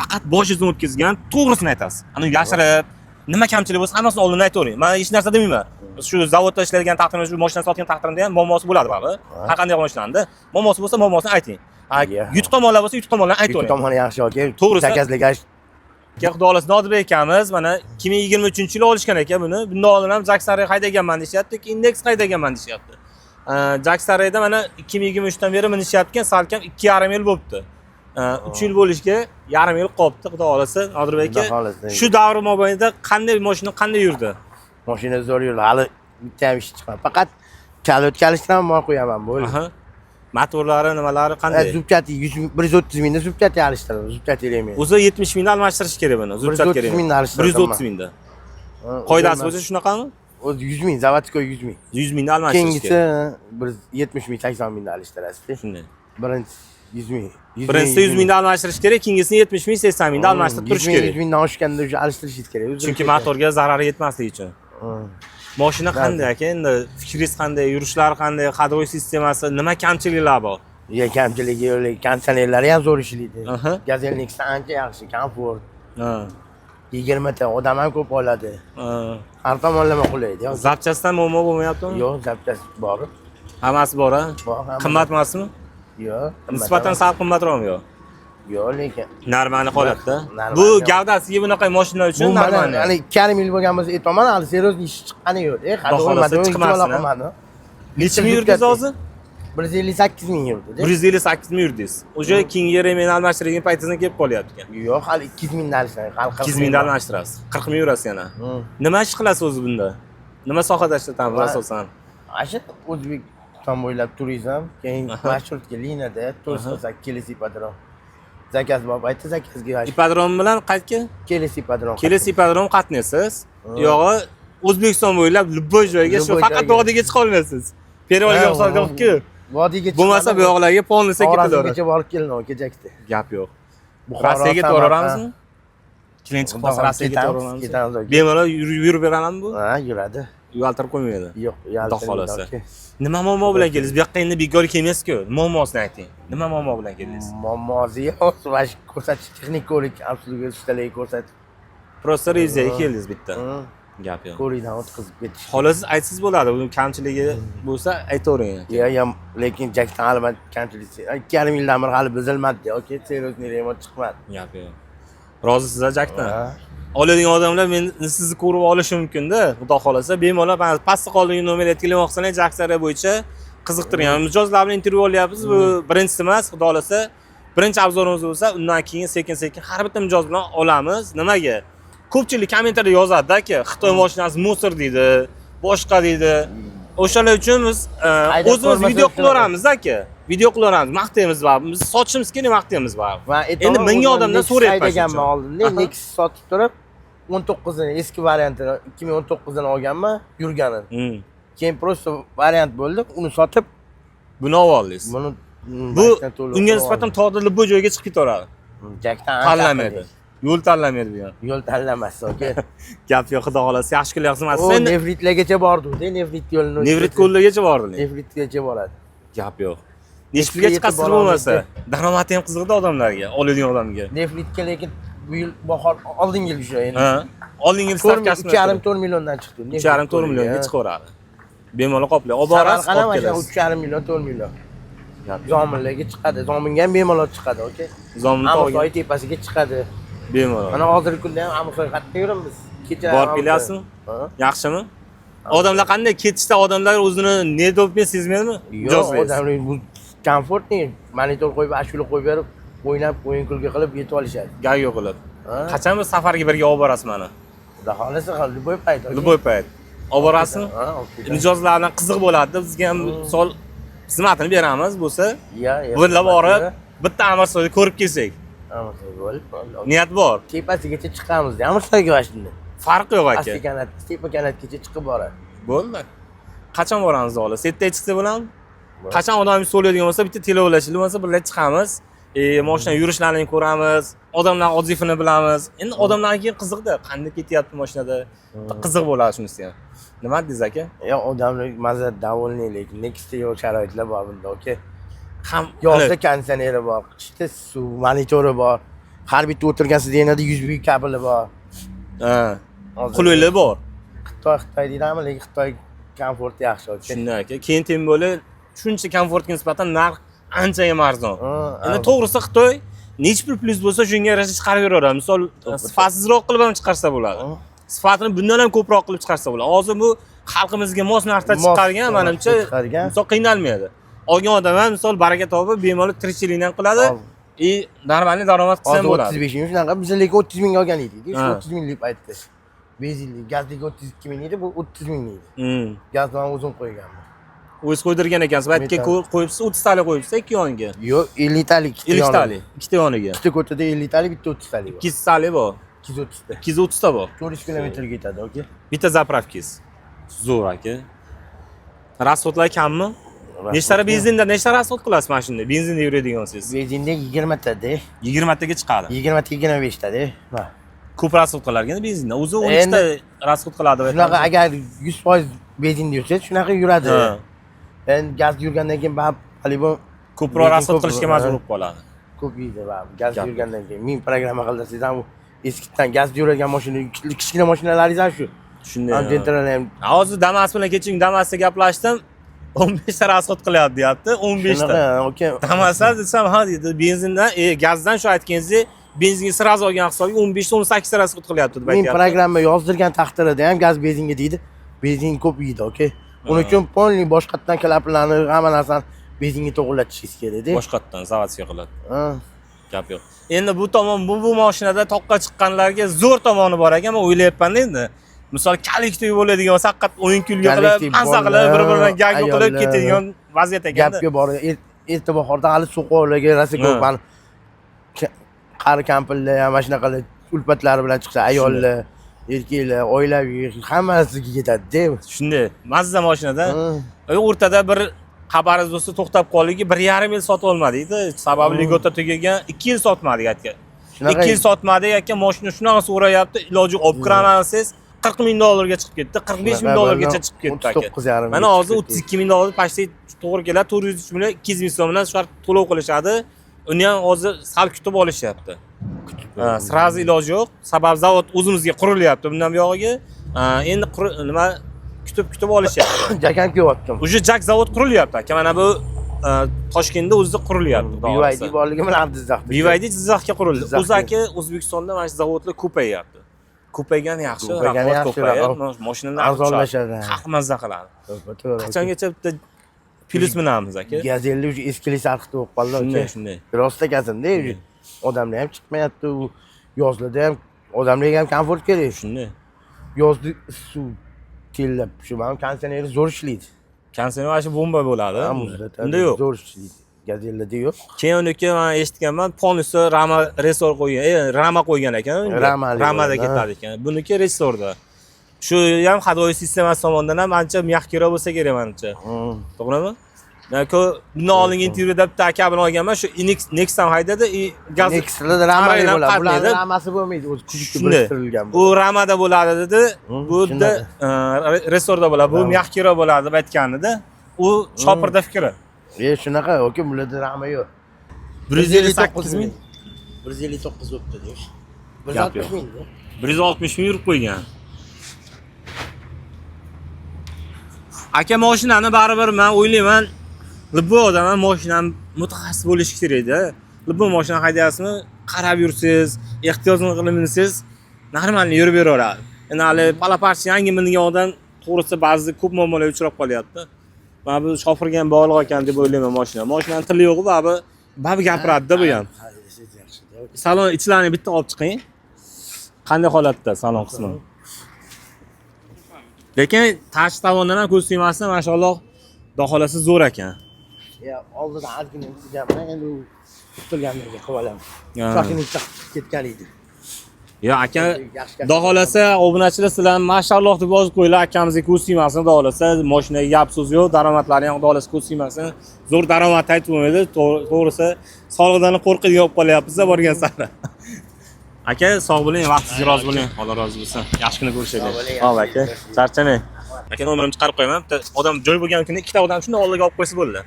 Faqat boshingizni o'tkazgan, to'g'risini aytasiz. Ani yashirib, nima kamchilik bo'lsa hammasini oldindan aytavering. Men hech narsa demayman. Shu zavodda ishlaydigan taqdirimda, shu mashina sotgan taqdirimda ham muammosi bo'ladi baribir. Har qanday mashinanda muammosi bo'lsa, muammosini ayting. Yutuq tomonlar bo'lsa, yutuq tomonlarni aytavering. Yutuq tomoni yaxshi yoki to'g'risi. zakazlik Xudo xohlasa Nodirbek akamiz mana 2023-yil olishgan ekan buni. Bundan oldin ham Jackson'ga haydaganman deyapti, Index haydaganman deyapti. Jackson'da mana 2023 dan beri minishyapti, salkam 2,5 yil bo'libdi. 3 yil bo'lishga yarim yil qolibdi, Xudo xohlasa Nodirbek aka. Shu davr mobaynida qanday mashina qanday yurdi? Mashina zo'r yurdi. Hali bitta ham ish chiqmadi. Faqat o'tkazishdan moy qo'yaman, bo'ldi. Motorlari nimalari qanday? Zubchati 130 mingda zubchati alishtirdim, zubchati elmaydi. O'zi 70 mingda almashtirish kerak buni, zubchat kerak. 130 mingda alishtirdim. 130 mingda. Qoidasi bo'yicha shunaqami? O'zi 100 ming, zavodskoy 100 ming. 100 mingda almashtirish kerak. Keyingisi 70 ming, 80 mingda alishtirasiz. Shunday. Birinchi 100 ming. Birinchisi 100 mingda almashtirish kerak, keyingisini 70 ming, 80 mingda almashtirib turish kerak. 100 mingdan oshganda o'sha alishtirishingiz kerak. Chunki motorga zarari yetmasligi uchun. Mashina qanday aka? Endi fikringiz qanday? Yurishlari qanday? Ходовой sistemasi nima kamchiliklar bor? Kamchiligi yo'q, konditsionerlari ham zo'r ishlaydi. Gazelnikdan ancha yaxshi, komfort. 20 ta odam ham ko'p oladi. Har tomonlama qulaydi. Zapchastdan muammo bo'lmayaptimi? Yo'q, zapchast bor. Hammasi bor, a? Bor. Qimmat emasmi? Yo'q. Nisbatan sal qimmatroqmi yo'q? Yo'q, lekin normal holatda. Bu gavdasiga bunaqa mashina uchun normal. Hali 2,5 yil bo'lgan bo'lsa aytaman, hali seriyozli ish chiqqani yo'q. Chiqmasin. Necha ming yurdingiz hozir? 158 ming yurdi. 158 ming yurdingiz. O'sha keyingi remen almashtirgan paytingizda kelib qolyapti ekan. Yo'q, hali 200 mingdan alishtirasiz. 200 mingdan almashtirasiz. 40 ming yurasiz yana. Nima ish qilasiz o'zi bunda? Nima sohada ishlatamiz asosan? Asha O'zbekiston bo'ylab turizm, keyin marshrutka liniyada to'rt qilsak kelesi ipodrom. Zakaz bor, aytdi zakazga. Ipodrom bilan qayerga? Kelesi ipodrom. Kelesi ipodrom qatnaysiz. Yo'g'i O'zbekiston bo'ylab любой joyga shu faqat vodiyga chiqa olmaysiz. Perevoliga o'xshaydi-ku. Vodiyga bo'lmasa bu yoqlarga polnisa ketadi. Kecha borib keldim, kechakda. Gap yo'q. Rossiyaga to'raramizmi? Klient chiqib qolsa Rossiyaga to'raramizmi? Bemalol yurib beradimi bu? Ha, yuradi. Uyaltirib qo'ymaydi. Yo'q, uyaltirib qo'yadi. Nima muammo bilan keldingiz? Bu yoqqa endi bekor kelmaysiz-ku. Muammosini ayting. Nima muammo bilan keldingiz? Muammosi yo'q, vash ko'rsatish, texnik ko'rik, absolut ustaligi ko'rsatib. Prosta reviziyaga keldingiz bitta. Gap yo'q. Ko'rikdan o'tkazib ketish. Xolos aytsiz bo'ladi. Bu kamchiligi bo'lsa aytavering. Yo'q, lekin jakdan albatta kamchilik. 2,5 yildan beri hali buzilmadi yoki seriozniy remont chiqmadi. Gap yo'q. Rozisiz jakdan? Oladigan odamlar men sizni ko'rib olishi mumkin-da. Xudo xolasa bemalol pastda qolgan nomerga telefon qilsangiz Jaksara bo'yicha qiziqtirgan mijozlar bilan intervyu olyapmiz. Bu birinchisi emas, xudo xolasa birinchi obzorimiz bo'lsa, undan keyin sekin-sekin har bitta mijoz bilan olamiz. Nimaga? Ko'pchilik kommentariyada yozadi-ki, Xitoy mashinasi musor deydi, boshqa deydi. O'shalar uchun biz o'zimiz video qilaveramiz aka. Video qilaveramiz, maqtaymiz va biz sotishimiz kerak, maqtaymiz va. Endi menga odamdan so'rayapman. Oldinda Nexus sotib turib 19ni eski variantini 2019dan olganman, yurganin. Keyin prosta variant bo'ldi, uni sotib buni oldingiz. Bu unga nisbatan tog'da bu joyga chiqib ketaveradi. Jakdan tanlamaydi. Yo'l tanlamaydi bu ham. Yo'l tanlamas, aka. Gap yo'q, xudo xolasa yaxshi qilyapsiz. Sen Nefritlargacha bordi-da, Nefrit yo'lini. Nefrit ko'llargacha bordi. Nefritgacha boradi. Gap yo'q. Nechga chiqasiz bo'lmasa, daromadi ham qiziqdi odamlarga, oladigan odamga. Nefritga lekin bu yil bahor oldingi yil shu endi. Oldingi yil stavkasi 3,5-4 milliondan chiqdi. 3,5-4 millionga chiqaveradi. Bemalol qoplay. Olib borasiz, olib kelasiz. 3,5 million, 4 million. Zominlarga chiqadi. Zominga ham bemalol chiqadi, aka. Zomin Amosoy tepasiga chiqadi. Bemalol. Mana hozirgi kunda ham Amosoy xatda yuramiz. Kecha borib kelyapsizmi? Yaxshimi? Odamlar qanday ketishda odamlar o'zini ne deb sezmaydimi? Yo'q, odamlar bu komfortni monitor qo'yib, ashula qo'yib berib, o'ynab, o'yin kulgi qilib yetib olishadi. Gap yo'q qilib. Qachon biz safarga birga olib borasiz meni? Xudo xolasa, любой payt. Любой payt. Olib borasizmi? Mijozlar bilan qiziq bo'ladi. Bizga ham misol xizmatini beramiz bo'lsa, birga borib, bitta Amirsoyni ko'rib kelsak. Niyat bor. Tepasigacha chiqamiz, Amirsoyga vashindi. Farq yo'q aka. Pastki kanat, tepa kanatgacha chiqib boradi. Bo'ldi. Qachon boramiz xolos? Ertaga chiqsa bo'ladimi? Qachon odamlar so'raydigan bo'lsa, bitta telefon bo'lsa, birga chiqamiz. Mashina yurishlarini ko'ramiz, odamlar odzifini bilamiz. Endi odamlarga keyin qiziqda, qanday ketyapti mashinada. Qiziq bo'ladi shunisi ham. Nima dedingiz aka? Yo'q, odamlar mazza davolni, lekin Nexusda yo'q sharoitlar bor bunda, aka. Ham yozda konditsioneri bor, qishda suv monitori bor. har bitta o'tirgan yanada 100 ming kabeli bor. Ha. Qulaylik bor. Xitoy deydimi, lekin Xitoy komforti yaxshi. Shunday aka. Keyin tem bo'lib shuncha komfortga nisbatan narx ancha ham arzon. Endi to'g'risi Xitoy necha pul plyus bo'lsa shunga yarasha chiqarib beraveradi. Misol sifatsizroq qilib ham chiqarsa bo'ladi. Sifatini bundan ham ko'proq qilib chiqarsa bo'ladi. Hozir bu xalqimizga mos narsa chiqargan, menimcha, misol qiynalmaydi. Olgan odam ham misol baraka topib, bemalol tirikchilikni ham qiladi. Normalniy daromad qilsa ham bo'ladi. 35 ming shunaqa biz lekin 30 mingga olgan edik. Shu 30 ming deb aytdi. Benzinli, gazlik 32 ming edi, bu 30 ming edi. Gazni ham o'zim qo'yganman. O'z qo'ydirgan ekansiz. Baytga qo'yibsiz, 30 talik qo'yibsiz ikki yoniga. Yo'q, 50 talik. 50 talik. Ikkita yoniga. Ikkita ko'tada 50 talik, bitta 30 talik bor. 200 talik bor. 230 ta. 230 ta bor. 400 kilometrga ketadi, oke. Bitta zapravkangiz. Zo'r aka. Rasxodlar kammi? Nechtara benzinda nechta rasxod qilasiz mana shunda? Benzinda yuradigansiz. Benzinda 20 tada. 20 taga chiqadi. 20 ta 25 tada. Ha. Ko'p rasxod qilarkan benzinda. O'zi 12 ta rasxod qiladi deb shunaqa agar 100% benzinda yursa, shunaqa yuradi. Endi gaz yurgandan keyin polibon ko'proq rasxod qilishga majbur bo'lib qoladi. Ko'p yeydi gaz yurgandan keyin. Men programma qildim, siz ham eskidan gaz yuradigan mashina, kichkina mashinalaringiz ham shu. Shunday. Antentralar ham. Hozir Damas bilan keching Damasda gaplashdim. 15 ta rasxod qilyapti, deyapti. 15 ta. Okey. Damaslar desam, ha dedi, benzindan, gazdan shu aytganingizdek, benzinga sразу olgan hisobiga 15 ta 18 ta rasxod qilyapti deb aytyapti. Men programma yozdirgan taqdirda ham gaz benzinga deydi. Benzin ko'p yeydi, okey. Uning uchun polni boshqatdan klaplarni, hamma narsani benzinga to'g'rilatishingiz kerak-da. Boshqatdan zavodga qiladi. Gap yo'q. Endi bu tomon bu mashinada toqqa chiqqanlarga zo'r tomoni bor ekan, men o'ylayapman endi. Misol kollektiv bo'ladigan bo'lsa, faqat o'yin kulgi qilib, mazza qilib, bir-biridan gag qilib ketadigan vaziyat ekan. Gapga bor. Erta bahorda hali so'qovlarga rosa ko'p qari kampirlar, mana shunaqa ulpatlari bilan chiqsa, ayollar, erkaklar, oilaviy hammasiga ketadi-da. Shunday, mazza mashinada. O'rtada bir xabaringiz bo'lsa to'xtab qoldiki, 1,5 yil sotib olmadik-da. Sababi ligota tugagan, 2 yil sotmadik aka. 2 yil sotmadik aka, mashina shunaqa so'rayapti, iloji olib kiramansiz. 40 ming dollarga chiqib ketdi, 45 ming dollargacha chiqib ketdi aka. Mana hozir 32 ming dollar pastga to'g'ri keladi, 403 million 200 ming so'mdan shular to'lov qilishadi. Uni ham hozir sal kutib olishyapti. Sразу iloji yo'q. Sabab zavod o'zimizga qurilyapti bundan buyog'iga. Endi nima kutib olishyapti. Jakan kuyaptim. Uje jak zavod qurilyapti aka. Mana bu Toshkentda o'zida qurilyapti. BYD borligi bilan Jizzaxda. BYD Jizzaxga qurildi. O'zi aka O'zbekistonda mana shu zavodlar ko'payyapti. Ko'paygani yaxshi, raqobat ko'payadi. Mashinalar arzonlashadi. Xalq mazza qiladi. Qachongacha bitta plyus minamiz aka. Gazelli uje eskilik sarxda o'qib qoldi aka. Shunday. Rosta gazimda uje. Odamlar ham chiqmayapti. Yozlarda ham odamlarga ham komfort kerak. Shunday. Yozda suv tellab, shu ham konditsioner zo'r ishlaydi. Konditsioner mana shu bomba bo'ladi. Unda yo'q. Zo'r ishlaydi. Gazellarda yo'q. Keyin uniki men eshitganman, polisi rama resor qo'ygan, rama qo'ygan ekan. Ramada ketadi ekan. Buniki resorda. Shu ham hadoyi sistemasi tomonidan ham ancha mягкий bo'lsa kerak menimcha. To'g'rimi? Bundan oldingi intervyuda bitta aka bilan olganman, shu Next'dan haydadi, gaz Next'da rama bo'ladi. Bularning ramasi bo'lmaydi, o'zi kuchli birlashtirilgan. U ramada bo'ladi dedi. Bu resorda bo'ladi. Bu mягкий bo'ladi deb aytganida, u shopirda fikri. Shunaqa, okey, bularda rama yo'q. 158 ming. 159 bo'pti deyish. 160 ming. 160 ming yurib qo'ygan. Aka mashinani baribir men o'ylayman, bu odam ham mashinani mutaxassis bo'lishi kerak-da. Bu mashina haydayapsizmi, qarab yursiz, ehtiyojni qilib minsiz, normalniy yurib beraveradi. Endi hali palaparchi yangi mingan odam to'g'risi ba'zida ko'p muammolarga uchrab qolyapti. Mana bu shofirga ham bog'liq ekan deb o'ylayman mashina. Mashinaning tili yo'q-ku, babi gapiradi-da bu ham. Salon ichlarini bitta olib chiqing. Qanday holatda salon qismi? Lekin tashqi tomondan ham ko'z tegmasdan, mashalloh, daholasi zo'r ekan. Ya, oldida argina gapni endi turganlarga qilib olaman. Shoxinlikda ketgan edi. Ya aka, daholasa obunachilar sizlarni mashalloh deb yozib qo'yinglar, akamizga ko'z tegmasin, daholasa mashinaga gap so'z yo'q, daromadlari ham daholasa ko'z tegmasin. Zo'r daromad aytib bo'lmaydi, to'g'risi sog'liqdan qo'rqib olib qolyapmiz-da borgan sari. Aka, sog' bo'ling, vaqtingiz rozi bo'ling. Xudo rozi bo'lsin. Yaxshi kuni ko'rishaylik. Xo'p aka, charchamang. Aka, nomerimni chiqarib qo'yaman. Bitta odam joy bo'lgan kuni ikkita odam shunday oldiga olib qo'ysa bo'ldi.